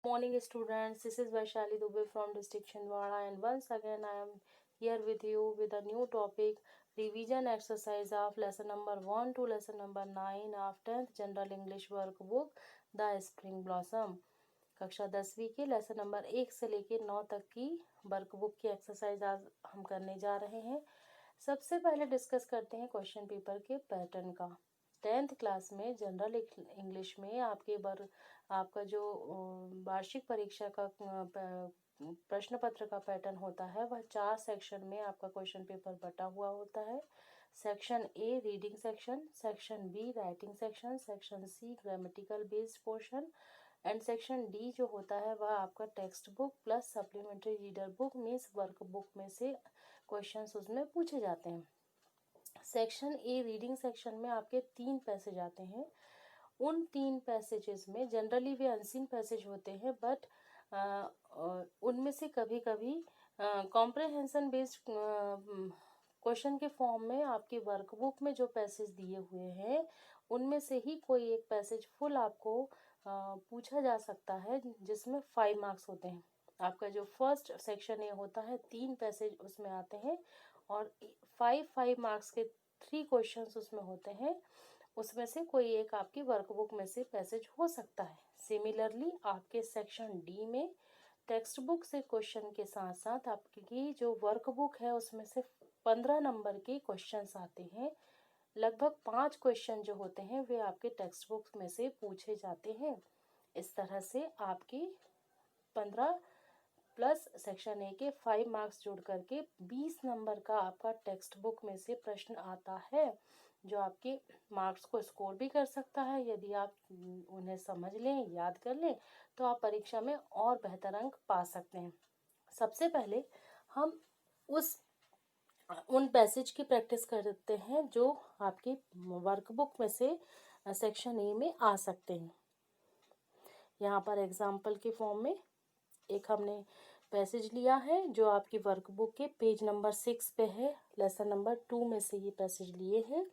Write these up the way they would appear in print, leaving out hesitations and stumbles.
Morning students, this is Vaishali Dubey from district Chinwara, and once again I am here with you with a new topic, revision exercise of lesson number 1 to lesson number 9 of 10th general English workbook The Spring Blossom। कक्षा 10वीं के lesson number 1 से लेकर 9 तक की workbook की exercise आज हम करने जा रहे हैं। सबसे पहले डिस्कस करते हैं क्वेश्चन पेपर के पैटर्न का। 10th क्लास में जनरल इंग्लिश में आपका जो वार्षिक परीक्षा का प्रश्न पत्र का पैटर्न होता है वह 4 सेक्शन में आपका क्वेश्चन पेपर बटा हुआ होता है। Section A reading section, section B writing section, section C grammatical based portion and section D जो होता है वह आपका text book plus supplementary reader book means work book में से क्वेश्चंस उसमें पूछे जाते हैं। सेक्शन ए रीडिंग सेक्शन में आपके 3 पैसेज आते हैं। उन 3 पैसेजेस में जनरली वे अनसीन पैसेज होते हैं, बट उनमें से कभी कभी कॉम्प्रहेंशन बेस्ड क्वेश्चन के फॉर्म में आपकी वर्कबुक में जो पैसेज दिए हुए हैं उनमें से ही कोई एक पैसेज फुल आपको पूछा जा सकता है, जिसमें 5 मार्क्स होते हैं। आपका जो फर्स्ट सेक्शन ए होता है 3 पैसेज उसमें आते हैं और 5 मार्क्स के 3 क्वेश्चंस उसमें होते हैं। उसमें से कोई एक आपकी वर्कबुक में से पैसेज हो सकता है। सिमिलरली आपके सेक्शन डी में टेक्स्ट बुक से क्वेश्चन के साथ साथ आपकी जो वर्कबुक है उसमें से 15 नंबर के क्वेश्चंस आते हैं। लगभग 5 क्वेश्चन जो होते हैं वे आपके टेक्स्ट बुक में से पूछे जाते हैं। इस तरह से आपकी 15 प्लस सेक्शन ए के 5 मार्क्स जोड़ करके 20 नंबर का आपका टेक्स्ट बुक में से प्रश्न आता है, जो आपके मार्क्स को स्कोर भी कर सकता है। यदि आप उन्हें समझ लें, याद कर लें, तो आप परीक्षा में और बेहतर अंक पा सकते हैं। सबसे पहले हम उन पैसेज की प्रैक्टिस करते हैं जो आपकी वर्कबुक में से सेक्शन ए में आ सकते हैं। यहाँ पर एग्जाम्पल के फॉर्म में एक हमने पैसेज लिया है जो आपकी वर्कबुक के पेज नंबर 6 पे है। लेसन नंबर 2 में से ये पैसेज लिए हैं।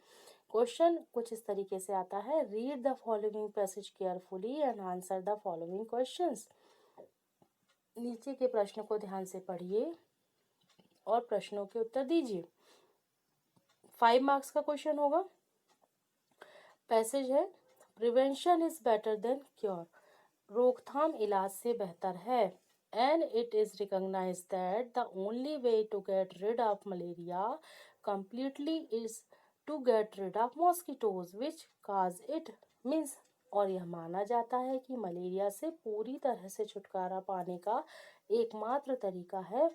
क्वेश्चन कुछ इस तरीके से आता है, read the following passage carefully and answer the following questions. नीचे के प्रश्न को ध्यान से पढ़िए और प्रश्नों के उत्तर दीजिए। 5 मार्क्स का क्वेश्चन होगा। पैसेज है, prevention is better than cure, रोकथाम इलाज से बेहतर है। And it is recognized that the only way to get rid of malaria completely is to get rid of mosquitoes which cause it, means, और यह माना जाता है कि मलेरिया से पूरी तरह से छुटकारा पाने का एकमात्र तरीका है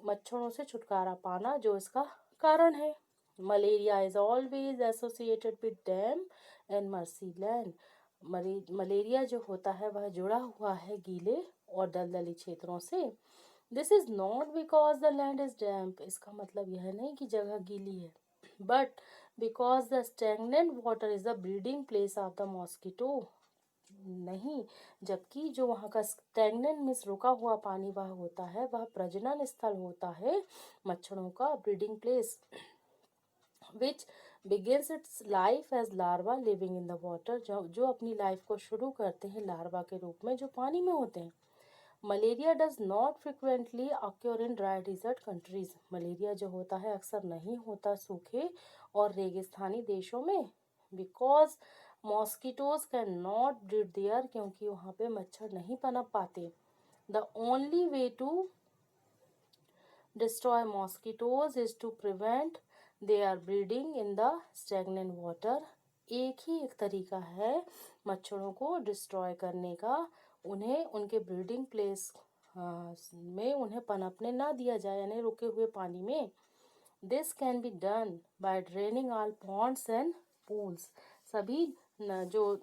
मच्छरों से छुटकारा पाना, जो इसका कारण है। Malaria is always associated with dam and mercy land. Malaria जो होता है वह जुड़ा हुआ है गीले और दलदली क्षेत्रों से। This is not because the land is damp, इसका मतलब यह नहीं कि जगह गीली है, but because the stagnant water is the breeding place of the mosquito. नहीं, जबकि जो वहाँ का स्टैग्नेंट मीन्स रुका हुआ पानी वह होता है, वह प्रजनन स्थल होता है मच्छरों का, breeding place, which begins its life as larva living in the water, जो अपनी लाइफ को शुरू करते हैं लार्वा के रूप में जो पानी में होते हैं। Malaria does not frequently occur in dry desert countries, malaria जो होता है अक्सर नहीं होता सूखे और रेगिस्तानी देशों में। Because mosquitoes can not breed there, क्योंकि वहाँ पे मच्छर नहीं पनप पाते। The only way to destroy mosquitoes is to prevent their breeding in the stagnant water। एक ही एक तरीका है मच्छरों को डिस्ट्रॉय करने का, उन्हें उनके ब्रीडिंग प्लेस में उन्हें पनपने ना दिया जाए, यानी रुके हुए पानी में। This can be done by draining all Pond's and pools, सभी जो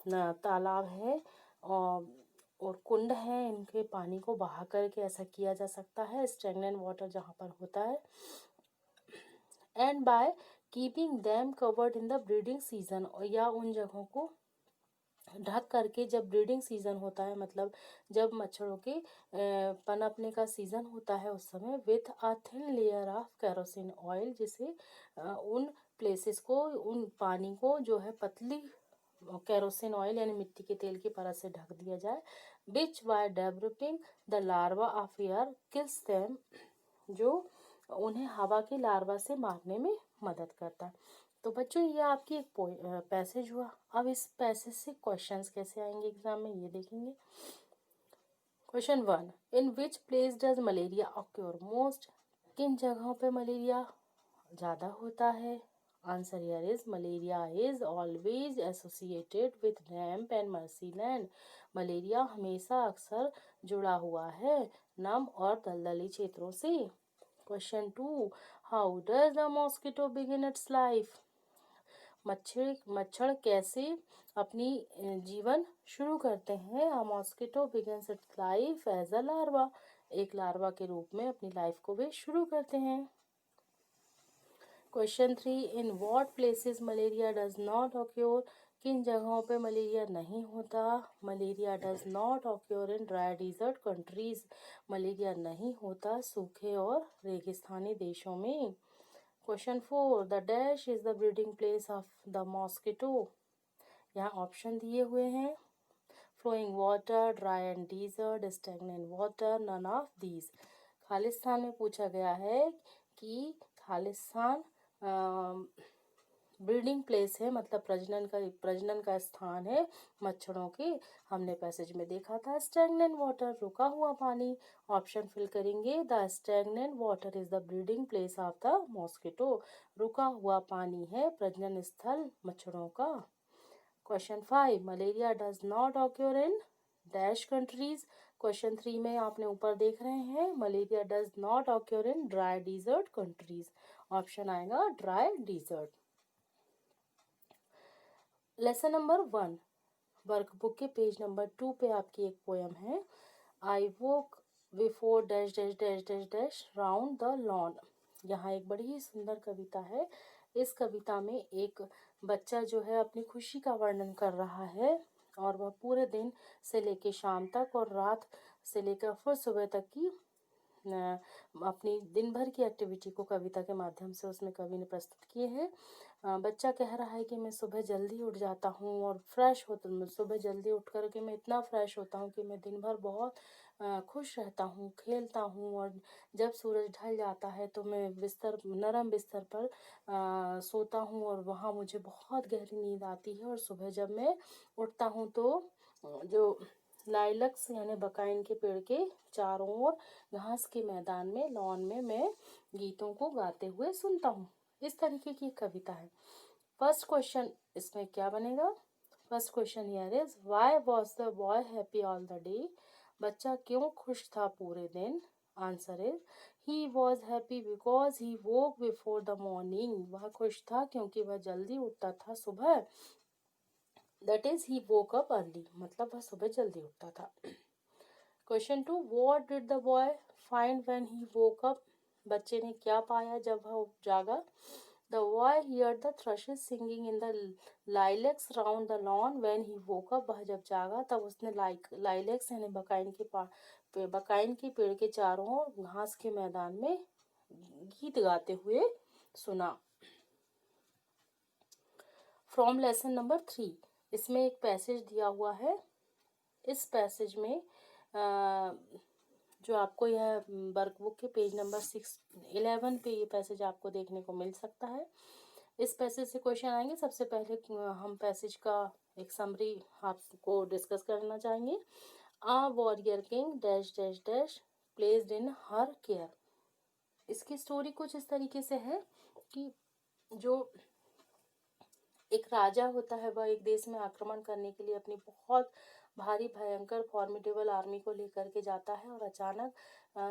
तालाब है और कुंड है इनके पानी को बहा करके ऐसा किया जा सकता है, स्टैग्नेंट वाटर जहाँ पर होता है। And by keeping them covered in the breeding season, या उन जगहों को ढक करके जब ब्रीडिंग सीजन होता है, मतलब जब मच्छरों के पनपने का सीजन होता है उस समय, with a thin layer of kerosene oil, जिसे उन प्लेसेस को, उन पानी को जो है पतली केरोसिन ऑयल यानी मिट्टी के तेल की परत से ढक दिया जाए। विच by developing the larva of air kills them, जो उन्हें हवा के लार्वा से मारने में मदद करता है। तो बच्चों ये आपकी एक पैसेज हुआ। अब इस पैसेज से क्वेश्चंस कैसे आएंगे एग्जाम में ये देखेंगे। Question 1, in which place does malaria occur most, किन जगहों पे मलेरिया ज़्यादा होता है। Answer here is malaria is always associated with damp and marshland, malaria हमेशा अक्सर जुड़ा हुआ है नम और दलदली क्षेत्रों से। Question 2, how does the mosquito begin its life, मच्छर कैसे अपनी जीवन शुरू करते हैं। A mosquito begins its life as a larva, एक लार्वा के रूप में अपनी लाइफ को वे शुरू करते हैं। Question 3, in what places malaria does not occur, किन जगहों पे मलेरिया नहीं होता। Malaria does not occur in dry desert countries, malaria नहीं होता सूखे और रेगिस्तानी देशों में। Question 4, the dash is the breeding place of the mosquito, यहाँ ऑप्शन दिए हुए हैं। Flowing water, dry and desert, stagnant water, none of these. Khalistan में पूछा गया है कि खालिस्तान ब्रीडिंग प्लेस है, मतलब प्रजनन का स्थान है मच्छरों के। हमने पैसेज में देखा था स्टैग्नेंट वाटर, रुका हुआ पानी। ऑप्शन फिल करेंगे, the stagnant water is the breeding place of the mosquito, रुका हुआ पानी है प्रजनन स्थल मच्छरों का। Question 5, malaria does not occur in dash countries. Question 3 में आपने ऊपर देख रहे हैं malaria does not occur in dry desert countries, option आएगा dry desert. Lesson number 1, workbook के पेज नंबर 2 पे आपकी एक पोयम है। I woke before dash dash dash dash dash round the lawn, यहाँ एक बड़ी ही सुंदर कविता है। इस कविता में एक बच्चा जो है अपनी खुशी का वर्णन कर रहा है और वह पूरे दिन से लेकर शाम तक और रात से लेकर फिर सुबह तक की अपनी दिन भर की एक्टिविटी को कविता के माध्यम से उसमें कवि ने प्रस्तुत किए हैं। बच्चा कह रहा है कि मैं सुबह जल्दी उठ जाता हूँ और फ्रेश होता, सुबह जल्दी उठ कर के मैं इतना फ्रेश होता हूँ कि मैं दिन भर बहुत खुश रहता हूँ, खेलता हूँ, और जब सूरज ढल जाता है तो मैं नरम बिस्तर पर सोता हूँ और वहाँ मुझे बहुत गहरी नींद आती है। और सुबह जब मैं उठता हूँ तो जो लाइलक्स यानी बकाइन के पेड़ के चारों ओर घास के मैदान में, लॉन में मैं गीतों को गाते हुए सुनता हूँ। इस तरीके की कविता है। फर्स्ट क्वेश्चन इसमें क्या बनेगा। First question here is why was the boy happy all the day, बच्चा क्यों खुश था पूरे दिन। Answer is he was happy because he woke before the morning, वह खुश था क्योंकि वह जल्दी उठता था सुबह। That is he woke up early, मतलब वह सुबह जल्दी उठता था। Question 2, what did the boy find when he woke up, बच्चे ने क्या पाया जब वह जागा। The boy hear the thrushes singing in the lilacs round the lawn when he woke up, वह जब जागा तब उसने लाइलेक्स यानी बकाइन के पेड़ के चारों ओर घास के मैदान में गीत गाते हुए सुना। फ्रॉम लेसन नंबर 3, इसमें एक पैसेज दिया हुआ है। इस पैसेज में जो आपको यह वर्कबुक के पेज नंबर 11 पे ये पैसेज आपको देखने को मिल सकता है। इस पैसेज से क्वेश्चन आएंगे। सबसे पहले हम पैसेज का एक समरी आपको डिस्कस करना चाहेंगे। A warrior king dash dash dash placed in her care, इसकी स्टोरी कुछ इस तरीके से है कि जो एक राजा होता है वह एक देश में आक्रमण करने के लिए अपनी बहुत भारी भयंकर फॉर्मिडेबल आर्मी को लेकर के जाता है और अचानक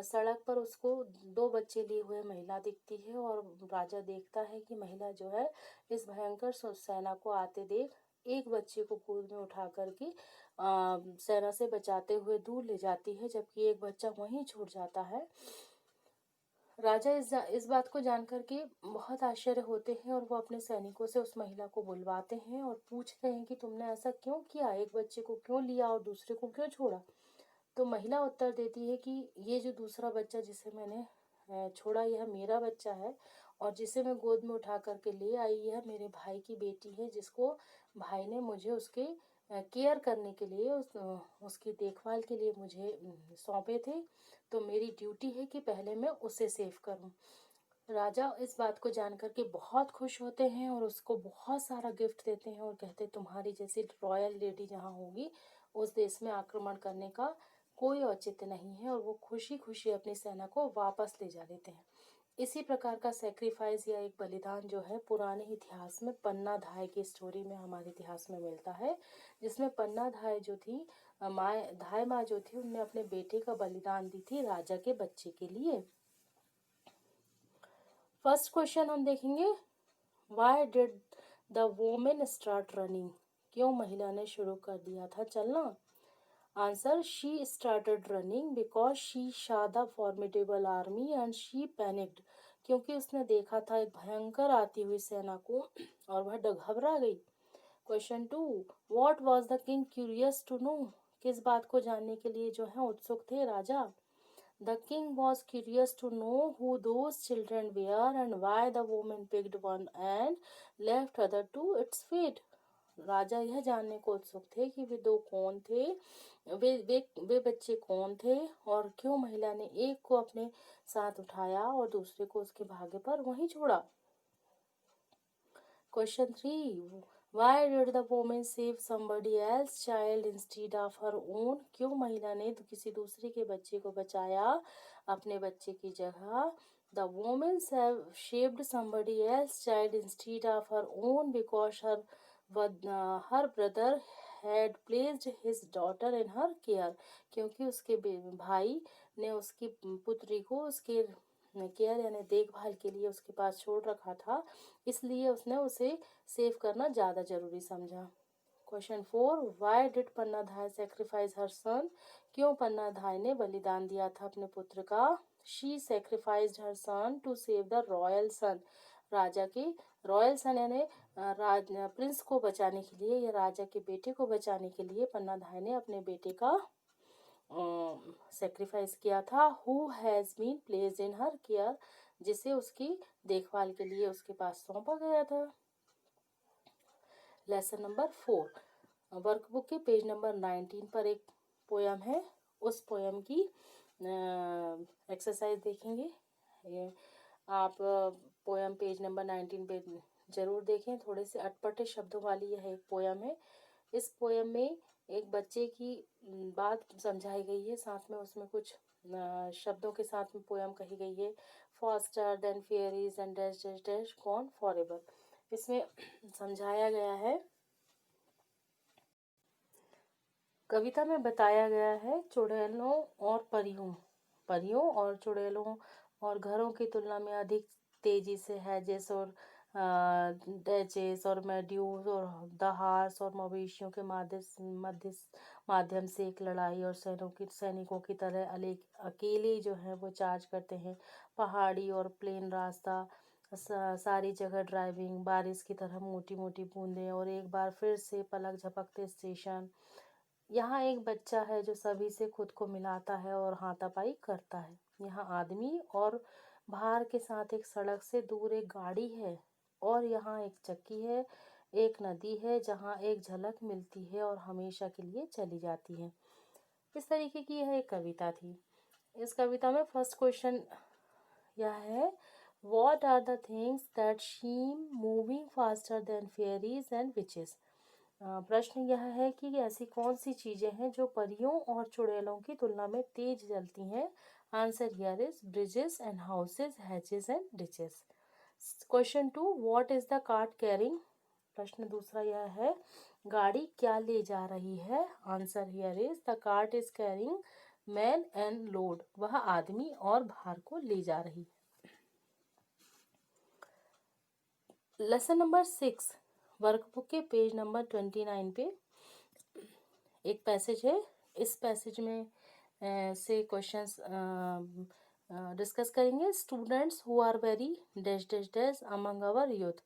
सड़क पर उसको 2 बच्चे लिए हुए महिला दिखती है और राजा देखता है कि महिला जो है इस भयंकर सेना को आते देख एक बच्चे को गोद में उठा करके सेना से बचाते हुए दूर ले जाती है, जबकि एक बच्चा वहीं छूट जाता है। राजा इस बात को जानकर के बहुत आश्चर्य होते हैं और वो अपने सैनिकों से उस महिला को बुलवाते हैं और पूछते हैं कि तुमने ऐसा क्यों किया, एक बच्चे को क्यों लिया और दूसरे को क्यों छोड़ा। तो महिला उत्तर देती है कि ये जो दूसरा बच्चा जिसे मैंने छोड़ा यह मेरा बच्चा है और जिसे मैं गोद में उठा करके ले आई यह मेरे भाई की बेटी है जिसको भाई ने मुझे उसके केयर करने के लिए उसकी देखभाल के लिए मुझे सौंपे थे, तो मेरी ड्यूटी है कि पहले मैं उसे सेव करूं। राजा इस बात को जानकर के बहुत खुश होते हैं और उसको बहुत सारा गिफ्ट देते हैं और कहते हैं तुम्हारी जैसी रॉयल लेडी जहाँ होगी उस देश में आक्रमण करने का कोई औचित्य नहीं है, और वो खुशी खुशी अपनी सेना को वापस ले जा लेते हैं। इसी प्रकार का सेक्रीफाइस या एक बलिदान जो है पुराने इतिहास में पन्ना धाय की स्टोरी में हमारे इतिहास में मिलता है, जिसमें पन्ना धाय जो थी माँ धाय माँ जो थी उनने अपने बेटे का बलिदान दी थी राजा के बच्चे के लिए। फर्स्ट क्वेश्चन हम देखेंगे, why did the women start running, क्यों महिला ने शुरू कर दिया था चलना। Answer, she started running because she saw the formidable army and she panicked, क्योंकि उसने देखा था एक भयंकर आती हुई सेना को और वह घबरा गई। Question 2, what was the king curious to know, किस बात को जानने के लिए जो है उत्सुक थे राजा। The king was curious to know who those children were and why the woman picked one and left other to its fate. राजा यह जानने को उत्सुक थे कि वे दो कौन थे, वे बच्चे कौन थे और क्यों महिला ने एक को अपने साथ उठाया और दूसरे को उसके भाग्य पर वहीं छोड़ा। Question 3, why did the woman save somebody else's child instead of her own, क्यों महिला ने किसी दूसरे के बच्चे को बचाया अपने बच्चे की जगह। The woman saved somebody else's child instead of her own because her brother had placed his daughter in her care, क्योंकि उसके भाई ने उसकी पुत्री को उसके केयर यानी देखभाल के लिए उसके पास छोड़ रखा था, इसलिए उसने उसे सेव करना ज़्यादा ज़रूरी समझा। Question 4, why did Pannadhai sacrifice her son, क्यों पन्नाधाय ने बलिदान दिया था अपने पुत्र का। She sacrificed her son to save the royal son, राजा के रॉयल सन यानी प्रिंस को बचाने के लिए या राजा के बेटे को बचाने के लिए पन्नाधाय ने अपने बेटे का सेक्रीफाइस किया था। Who has been placed in her care, जिसे उसकी देखभाल के लिए उसके पास सौंपा गया था। लेसन नंबर 4, वर्कबुक के पेज नंबर 19 पर एक पोयम है, उस पोयम की एक्सरसाइज देखेंगे। ये आप पोयम पेज नंबर 19 पे ज़रूर देखें, थोड़े से अटपटे शब्दों वाली यह एक पोयम है। इस पोयम में एक बच्चे की बात समझाई गई है, साथ में उसमें कुछ शब्दों के साथ में पोयम कही गई है। Faster than fairies and dash dash dash gone forever, इसमें समझाया गया है, कविता में बताया गया है चुड़ैलों और परियों और चुड़ैलों और घरों की तुलना में अधिक तेजी से हैजेस और डैचेस और मेड्यूस और दहार्स और मवेशियों के माध्यम से एक लड़ाई और सैनिकों की तरह अकेले जो है वो चार्ज करते हैं। पहाड़ी और प्लेन रास्ता, सारी जगह ड्राइविंग, बारिश की तरह मोटी मोटी बूंदें और एक बार फिर से पलक झपकते स्टेशन। यहाँ एक बच्चा है जो सभी से खुद को मिलाता है और हाथापाई करता है। यहाँ आदमी और बाहर के साथ एक सड़क से दूर एक गाड़ी है और यहाँ एक चक्की है, एक नदी है जहाँ एक झलक मिलती है और हमेशा के लिए चली जाती है। इस तरीके की यह एक कविता थी। इस कविता में फर्स्ट क्वेश्चन यह है, what are the things that seem moving faster than fairies and witches. प्रश्न यह है कि ऐसी कौन सी चीज़ें हैं जो परियों और चुड़ैलों की तुलना में तेज चलती हैं। Answer here is bridges and houses, hatches and ditches. Question 2, what is the cart carrying. प्रश्न दूसरा यह है, गाड़ी क्या ले जा रही है। Answer here is the cart is carrying man and load, वह आदमी और भार को ले जा रही है। लेसन नंबर 6, वर्कबुक के पेज नंबर 29 पे एक पैसेज है। इस पैसेज में से क्वेश्चंस डिस्कस करेंगे। Students who are very dash dash dash among our youth,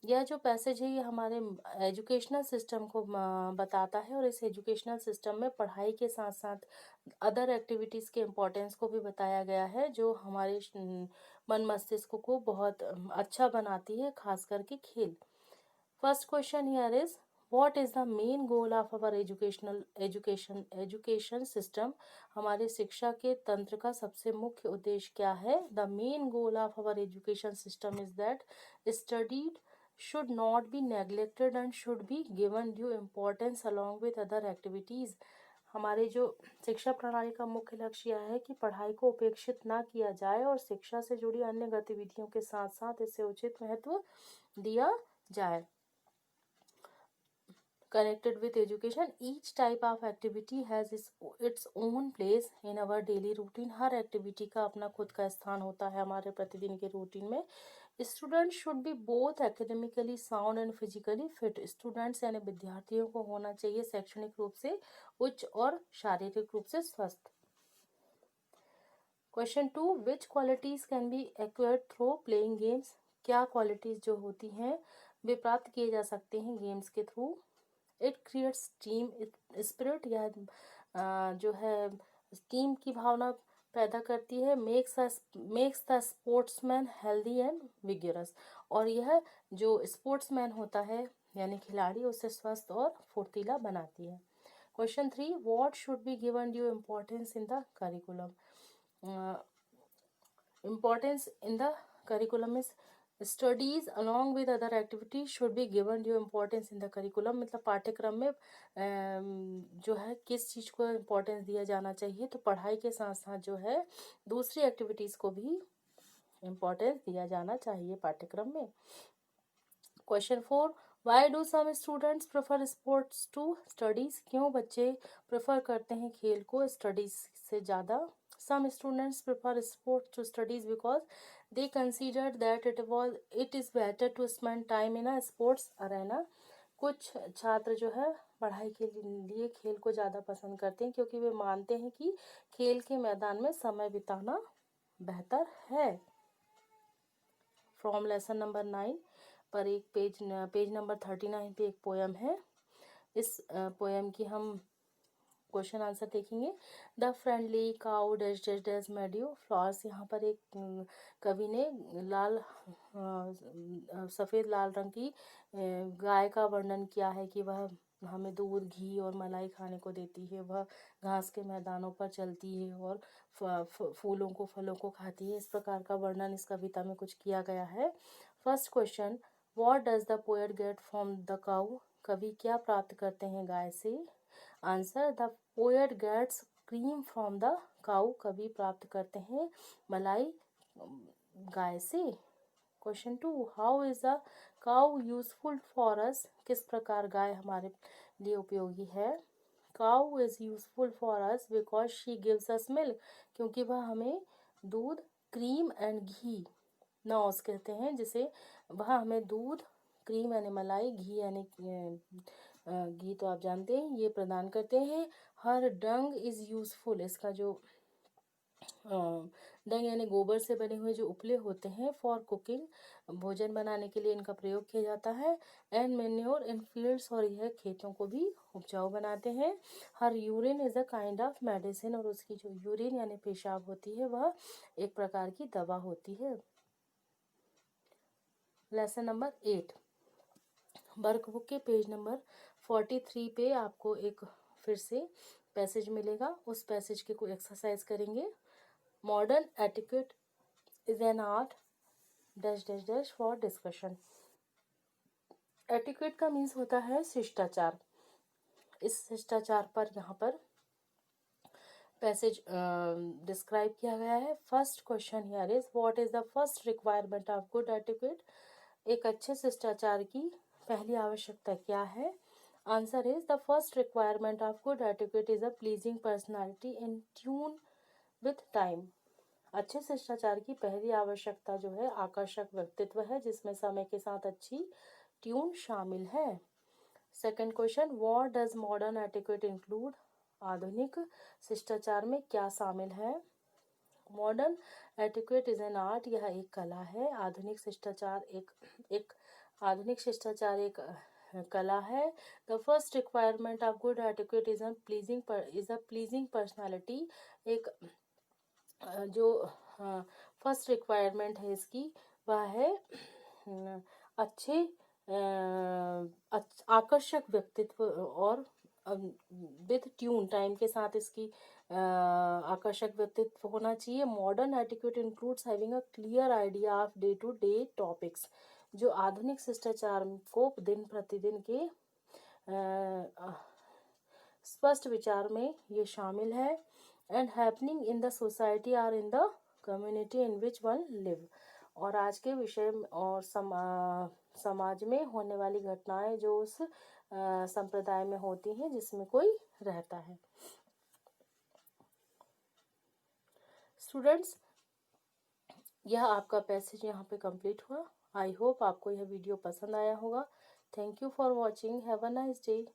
यह जो पैसेज है ये हमारे एजुकेशनल सिस्टम को बताता है और इस एजुकेशनल सिस्टम में पढ़ाई के साथ साथ अदर एक्टिविटीज़ के इम्पोर्टेंस को भी बताया गया है, जो हमारे मन मस्तिष्क को बहुत अच्छा बनाती है, खास करके खेल। First question here is, What is the main goal of our education system? हमारे शिक्षा के तंत्र का सबसे मुख्य उद्देश्य क्या है? The main goal of our education system is that studied should not be neglected and should be given due importance along with other activities. हमारे जो शिक्षा प्रणाली का मुख्य लक्ष्य यह है कि पढ़ाई को उपेक्षित ना किया जाए और शिक्षा से जुड़ी अन्य गतिविधियों के साथ साथ इसे उचित महत्व दिया जाए. Connected with education, each type of activity has its own place in our daily routine. Her activity का अपना खुद का स्थान होता है हमारे प्रतिदिन के रूटीन में. Student should be both academically sound and physically fit. Students यानी विद्यार्थियों को होना चाहिए शैक्षणिक रूप से उच्च और शारीरिक रूप से स्वस्थ. Question 2, which qualities can be acquired through playing games? क्या क्वालिटीज जो होती हैं वे प्राप्त किए जा सकते हैं गेम्स के through? It creates team spirit, यह जो है टीम की भावना पैदा करती है. Makes the sportsman healthy and vigorous, और यह जो स्पोर्ट्समैन होता है यानी खिलाड़ी उसे स्वस्थ और फुर्तीला बनाती है. Question 3, what should be given due importance in the curriculum? Importance in the curriculum is studies along with other activities should be given due importance in the curriculum. मतलब पाठ्यक्रम में जो है किस चीज़ को इम्पोर्टेंस दिया जाना चाहिए? तो पढ़ाई के साथ साथ जो है दूसरी एक्टिविटीज़ को भी इम्पोर्टेंस दिया जाना चाहिए पाठ्यक्रम में. Question 4, why do some students prefer sports to studies? क्यों बच्चे प्रेफर करते हैं खेल को स्टडीज से ज़्यादा? Some students prefer sports to studies because they considered that it is better to spend time in a sports arena. कुछ छात्र जो है पढ़ाई के लिए खेल को ज़्यादा पसंद करते हैं क्योंकि वे मानते हैं कि खेल के मैदान में समय बिताना बेहतर है. फ्रॉम लेसन नंबर 9 पर एक पेज नंबर 39 पे एक पोयम है. इस पोयम की हम क्वेश्चन आंसर देखेंगे. The friendly cow dash dash dash meadow flowers. यहाँ पर एक कवि ने लाल सफ़ेद लाल रंग की गाय का वर्णन किया है कि वह हमें दूध घी और मलाई खाने को देती है. वह घास के मैदानों पर चलती है और फूलों को फलों को खाती है. इस प्रकार का वर्णन इस कविता में कुछ किया गया है. First question, what does the poet get from the cow? कवि क्या प्राप्त करते हैं गाय से? Answer, the poet gets cream from the cow. कवि प्राप्त करते हैं मलाई गाय से. Question 2, how is the cow useful for us? किस प्रकार गाय हमारे लिए उपयोगी है? Cow is useful for us because she gives us milk. क्योंकि वह हमें दूध, क्रीम एंड घी नॉस कहते हैं, जिसे वह हमें दूध, क्रीम यानी मलाई, घी यानी घी तो आप जानते हैं ये प्रदान करते हैं. हर डंग इज़ यूज़फुल. इसका जो डंग यानी गोबर से बने हुए जो उपले होते हैं फॉर कुकिंग, भोजन बनाने के लिए इनका प्रयोग किया जाता है. एंड मेन्योर इन फील्ड्स, और यह खेतों को भी उपजाऊ बनाते हैं. Her urine is a kind of medicine, और उसकी जो यूरिन यानी पेशाब होती है वह एक प्रकार की दवा होती है. लेसन नंबर 8 वर्कबुक के पेज नंबर 43 पे आपको एक फिर से पैसेज मिलेगा. उस पैसेज के कोई एक्सरसाइज करेंगे. Modern etiquette is an art dash dash dash for discussion. Etiquette का मीन्स होता है शिष्टाचार. इस शिष्टाचार पर यहाँ पर पैसेज डिस्क्राइब किया गया है. First question here is, what is the first requirement of good etiquette? एक अच्छे शिष्टाचार की पहली आवश्यकता क्या है? Answer is, the first requirement of good etiquette is a pleasing personality in tune with time. अच्छे शिष्टाचार की पहली आवश्यकता जो है आकर्षक व्यक्तित्व है जिसमें समय के साथ अच्छी ट्यून शामिल है. Second question, what does modern etiquette include? आधुनिक शिष्टाचार में क्या शामिल है? Modern etiquette is an art, यह एक कला है. आधुनिक शिष्टाचार एक कला है. The first requirement of good etiquette is a pleasing personality. एक जो फर्स्ट रिक्वायरमेंट है इसकी वह है अच्छे आकर्षक व्यक्तित्व और विथ ट्यून, टाइम के साथ इसकी आकर्षक व्यक्तित्व होना चाहिए। Modern etiquette includes having a clear idea of day to day topics, जो आधुनिक शिष्टाचार को दिन प्रतिदिन के स्पष्ट विचार में ये शामिल है। And happening in the society or in the community in which one live, और आज के विषय और समाज में होने वाली घटनाएं जो उस संप्रदाय में होती हैं जिसमें कोई रहता है। स्टूडेंट्स, यह आपका पैसेज यहाँ पे कंप्लीट हुआ। आई होप आपको यह वीडियो पसंद आया होगा। Thank you for watching. Have a nice day.